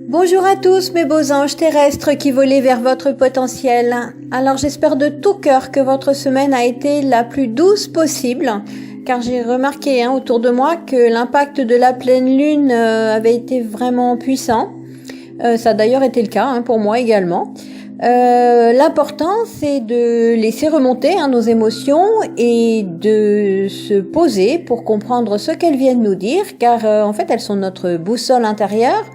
Bonjour à tous mes beaux anges terrestres qui volez vers votre potentiel. Alors j'espère de tout cœur que votre semaine a été la plus douce possible, car j'ai remarqué autour de moi que l'impact de la pleine lune avait été vraiment puissant. Ça a d'ailleurs été le cas pour moi également. L'important c'est de laisser remonter nos émotions et de se poser pour comprendre ce qu'elles viennent nous dire, car en fait elles sont notre boussole intérieure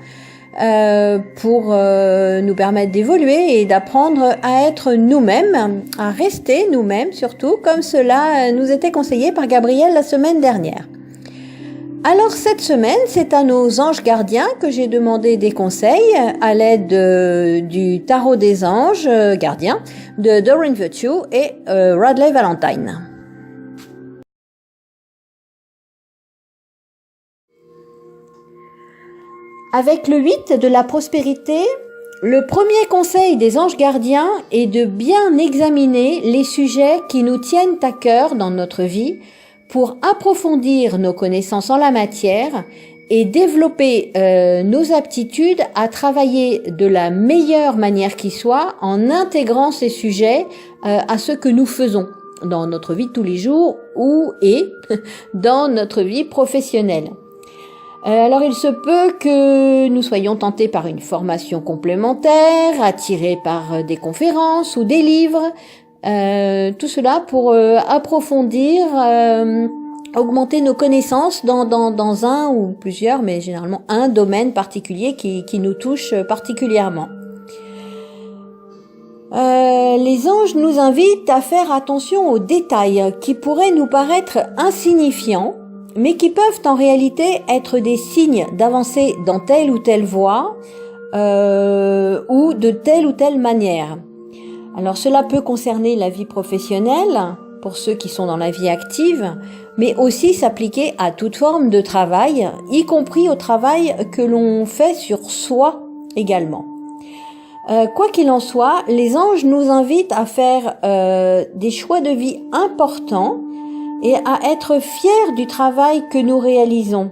pour nous permettre d'évoluer et d'apprendre à être nous-mêmes, à rester nous-mêmes surtout, comme cela nous était conseillé par Gabriel la semaine dernière. Alors cette semaine, c'est à nos anges gardiens que j'ai demandé des conseils à l'aide du tarot des anges gardiens de Doreen Virtue et Radleigh Valentine. Avec le 8 de la prospérité, le premier conseil des anges gardiens est de bien examiner les sujets qui nous tiennent à cœur dans notre vie pour approfondir nos connaissances en la matière et développer nos aptitudes à travailler de la meilleure manière qui soit en intégrant ces sujets à ce que nous faisons dans notre vie de tous les jours et dans notre vie professionnelle. Alors il se peut que nous soyons tentés par une formation complémentaire, attirés par des conférences ou des livres, tout cela pour approfondir, augmenter nos connaissances dans un ou plusieurs, mais généralement un domaine particulier qui nous touche particulièrement. Les anges nous invitent à faire attention aux détails qui pourraient nous paraître insignifiants, mais qui peuvent en réalité être des signes d'avancée dans telle ou telle voie ou de telle ou telle manière. Alors cela peut concerner la vie professionnelle, pour ceux qui sont dans la vie active, mais aussi s'appliquer à toute forme de travail, y compris au travail que l'on fait sur soi également. Quoi qu'il en soit, les anges nous invitent à faire des choix de vie importants et à être fiers du travail que nous réalisons.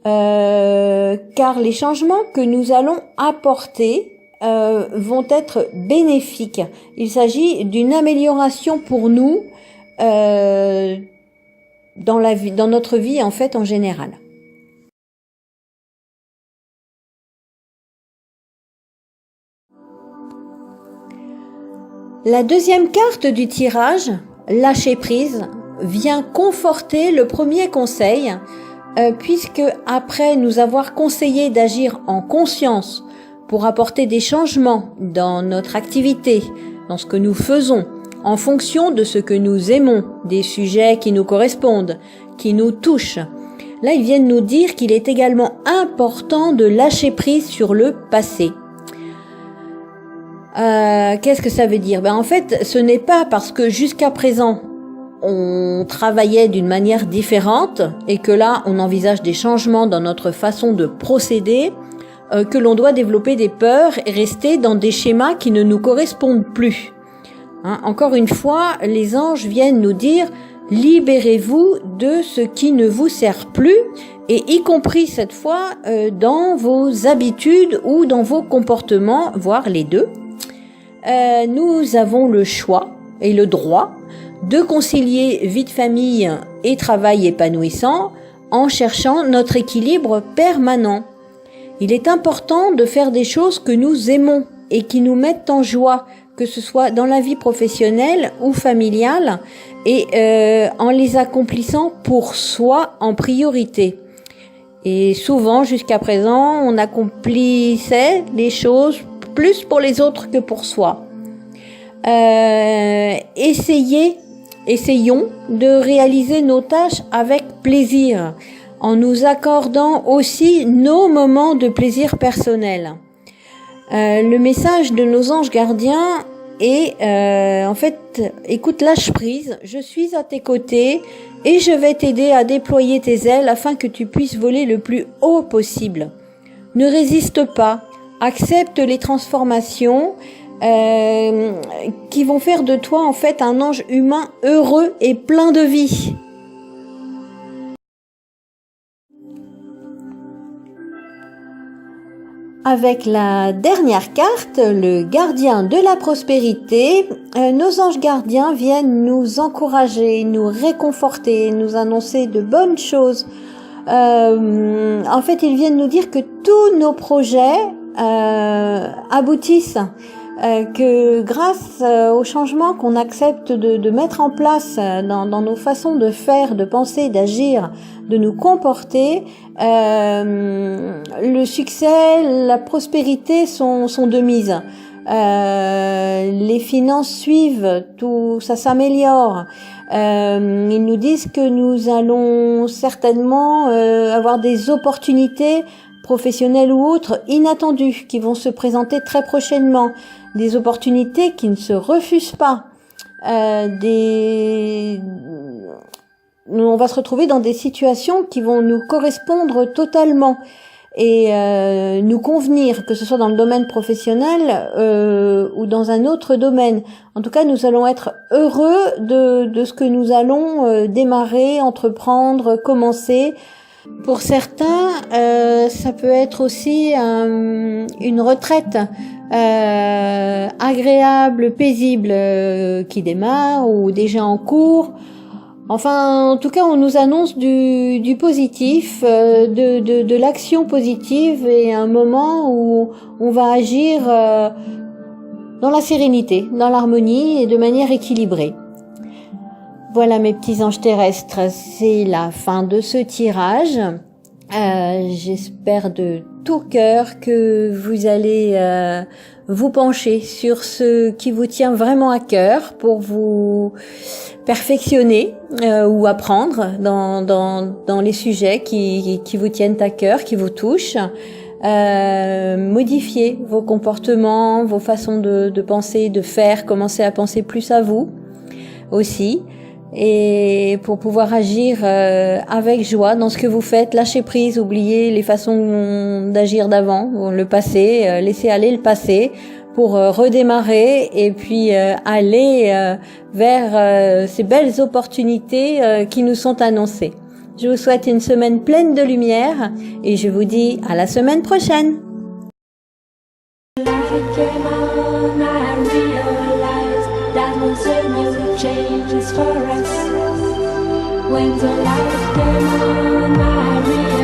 Car les changements que nous allons apporter vont être bénéfiques. Il s'agit d'une amélioration pour nous dans notre vie en fait en général. La deuxième carte du tirage, lâcher prise, vient conforter le premier conseil, puisque après nous avoir conseillé d'agir en conscience pour apporter des changements dans notre activité, dans ce que nous faisons, en fonction de ce que nous aimons, des sujets qui nous correspondent, qui nous touchent. Là, ils viennent nous dire qu'il est également important de lâcher prise sur le passé. Qu'est-ce que ça veut dire ? En fait, ce n'est pas parce que jusqu'à présent, on travaillait d'une manière différente et que là, on envisage des changements dans notre façon de procéder, que l'on doit développer des peurs et rester dans des schémas qui ne nous correspondent plus. Encore une fois, les anges viennent nous dire « Libérez-vous de ce qui ne vous sert plus » et y compris cette fois dans vos habitudes ou dans vos comportements, voire les deux. Nous avons le choix et le droit de concilier vie de famille et travail épanouissant en cherchant notre équilibre permanent. Il est important de faire des choses que nous aimons et qui nous mettent en joie, que ce soit dans la vie professionnelle ou familiale, et en les accomplissant pour soi en priorité. Et souvent, jusqu'à présent, on accomplissait les choses plus pour les autres que pour soi. Essayons de réaliser nos tâches avec plaisir, en nous accordant aussi nos moments de plaisir personnel. Le message de nos anges gardiens est, en fait, écoute, lâche prise, je suis à tes côtés et je vais t'aider à déployer tes ailes afin que tu puisses voler le plus haut possible. Ne résiste pas, accepte les transformations qui vont faire de toi en fait un ange humain heureux et plein de vie. Avec la dernière carte, le gardien de la prospérité, nos anges gardiens viennent nous encourager, nous réconforter, nous annoncer de bonnes choses. En fait, ils viennent nous dire que tous nos projets aboutissent, que grâce au changement qu'on accepte de mettre en place dans nos façons de faire, de penser, d'agir, de nous comporter, le succès, la prospérité sont de mise. Les finances suivent, tout ça s'améliore. Ils nous disent que nous allons certainement avoir des opportunités professionnelles ou autres inattendues qui vont se présenter très prochainement, des opportunités qui ne se refusent pas, on va se retrouver dans des situations qui vont nous correspondre totalement et nous convenir, que ce soit dans le domaine professionnel ou dans un autre domaine. En tout cas, nous allons être heureux de ce que nous allons démarrer, entreprendre, commencer. Pour certains, ça peut être aussi une retraite agréable, paisible qui démarre ou déjà en cours. Enfin, en tout cas, on nous annonce du positif, de l'action positive et un moment où on va agir dans la sérénité, dans l'harmonie et de manière équilibrée. Voilà mes petits anges terrestres, c'est la fin de ce tirage. J'espère de tout cœur que vous allez vous pencher sur ce qui vous tient vraiment à cœur pour vous perfectionner ou apprendre dans les sujets qui vous tiennent à cœur, qui vous touchent. Modifier vos comportements, vos façons de penser, de faire, commencer à penser plus à vous aussi. Et pour pouvoir agir avec joie dans ce que vous faites, lâcher prise, oublier les façons d'agir d'avant, le passé, laisser aller le passé pour redémarrer et puis aller vers ces belles opportunités qui nous sont annoncées. Je vous souhaite une semaine pleine de lumière et je vous dis à la semaine prochaine. Changes for us. When the light came on, I realized